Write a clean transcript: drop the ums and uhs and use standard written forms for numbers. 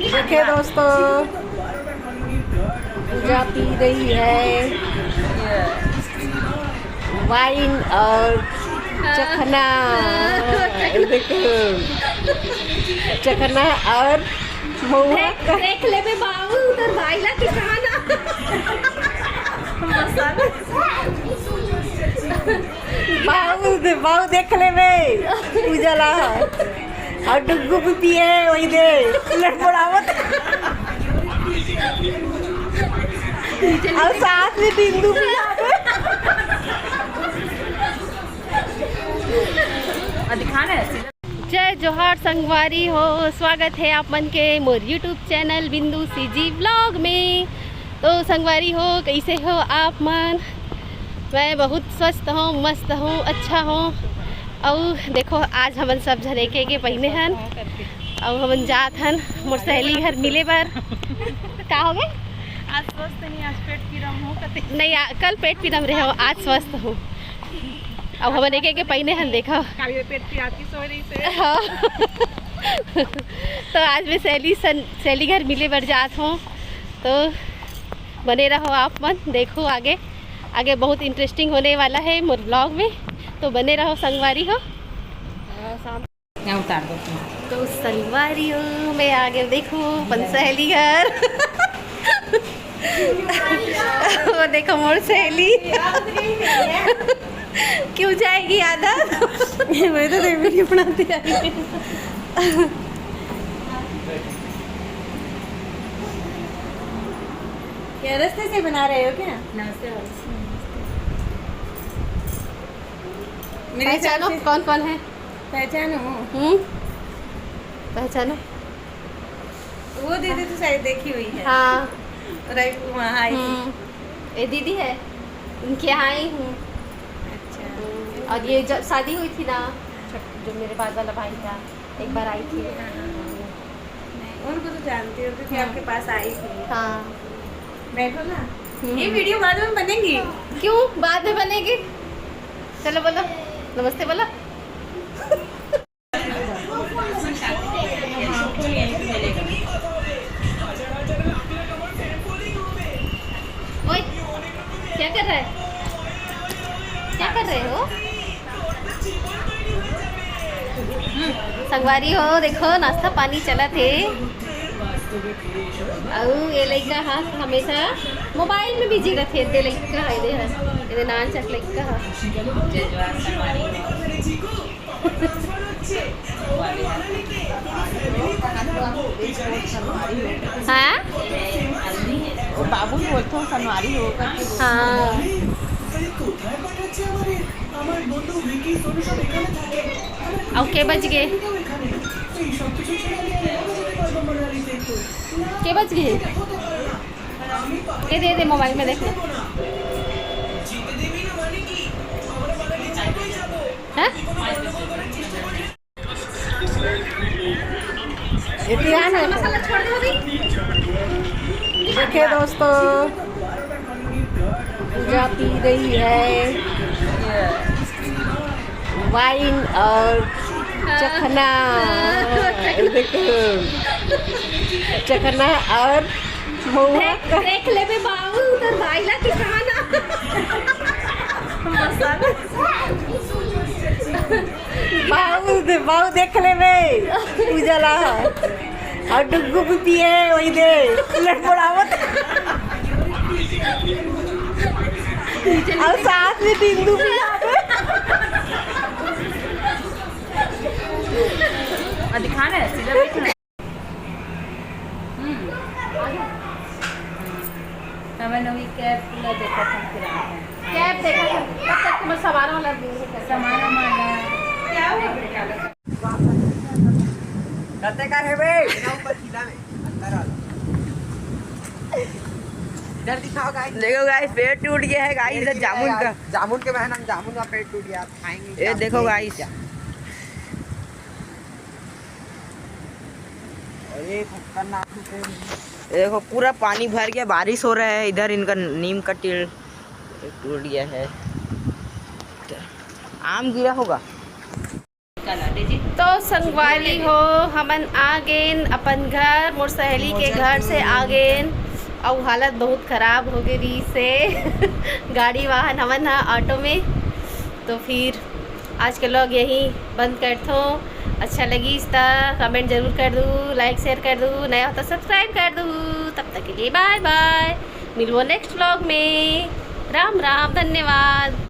देखिए दोस्तों, पूजा पी रही है वाइन और चखना। देखो चखना और महुआ देख ले बे बाबू उधर भाईला किसाना मसाला बाबू देख ले बे पूजा ला और डुग्गू भी पिए वही दे लड़पड़ावत और साथ में बिंदु भी दिखाना है। जय जोहार संगवारी हो, स्वागत है आप मन के मोर यूट्यूब चैनल बिंदु सीजी व्लॉग में। तो संगवारी हो, कैसे हो आप मन? मैं बहुत स्वस्थ हूँ, मस्त हूँ, अच्छा हूँ। और देखो आज हमन सब जने के पहने हन और हमन जात हन मोर सहेली घर मिले बर। का हो गए? आज स्वस्थ नहीं, आज पेट पीरम हो नहीं, कल पेट पीरम रहे हो, आज स्वस्थ हूँ। अब हमन एक पहने हन देखो पेट पिराती सो रही से। हाँ। तो आज मैं सहेली घर मिले बर जात हूँ। तो बने रहो आप मन, देखो आगे आगे बहुत इंटरेस्टिंग होने वाला है मोर ब्लॉग में। तो बने रहो संगवारी हो। उतार दो तो संगवारी हो, मैं आगे देखो अपन सहेली घर। वो देखो मोर सहेली क्यों जाएगी आधा? मैं तो वीडियो बनाती आई। क्या रास्ते से बना रहे हो क्या? नमस्ते। पहचानो कौन कौन है? पहचानो पहचानो। वो दीदी तो शायद देखी हुई है। हाँ वहाँ आई थी। ये दीदी है, उनके यहाँ आई हूँ। अच्छा। और ये जब शादी हुई थी ना, जो मेरे बाद वाला भाई था, एक बार आई थी। उनको तो जानती हो क्योंकि आपके पास आई थी। हाँ बैठो ना, ये वीडियो बाद में बनेगी। क्यों बाद में बनेगी? चलो बोलो नमस्ते बोलो। ओए क्या कर रहा है? क्या कर रहे हो? संगवारी हो, देखो नाश्ता पानी चला थे। और ये लड़का हाँ हमेशा मोबाइल में बिजी रहते थे। लड़का ये नान चक लड़का हाँ बाबू बोलते हो सनवारी हो करके। हाँ और के बज गए? के बज गए? ये दे मोबाइल में देखो। हाँ? मसाला छोड़ दो दी। देखिए दोस्तों, पूजा पी रही है वाइन और चखना। देखो चखना और महुआ। देख ले बे बाबू उधर भाईला किसाना मसाला। बाबू देख ले बे पूजा ला और डुग्गू भी पिए वही दे लड़पड़ावत और साथ में बिंदु भी दिखाना है सीधा बैठना। नवी कैब पूरा देखा था, कैब देखा था। तब तक मैं सामान वाला सामान क्या करते कर है बे ऊपर सीधा में अंदर आ इधर दिखाओ गाइस। देखो गाइस पेट टूट गया है गाइस। इधर जामुन के बहन हम जामुन का पेट टूट गया, आप खाएंगे? ये देखो गाइस, अरे खतरनाक देखो पूरा पानी भर गया, बारिश हो रहा है। इधर इनका नीम का टील टूट गया है। आम गिरा होगा। तो संगवारी हो हमन आ गेन अपन घर, मोर सहेली के घर से आ गेन और हालत बहुत ख़राब हो गई से गाड़ी वाहन हमन हा ऑटो में। तो फिर आज के लोग यहीं बंद करते हो। अच्छा लगी तो कमेंट जरूर कर दूँ, लाइक शेयर कर दूँ, नया हो तो सब्सक्राइब कर दूँ। तब तक के लिए बाय बाय, मिलूँ नेक्स्ट व्लॉग में। राम राम, धन्यवाद।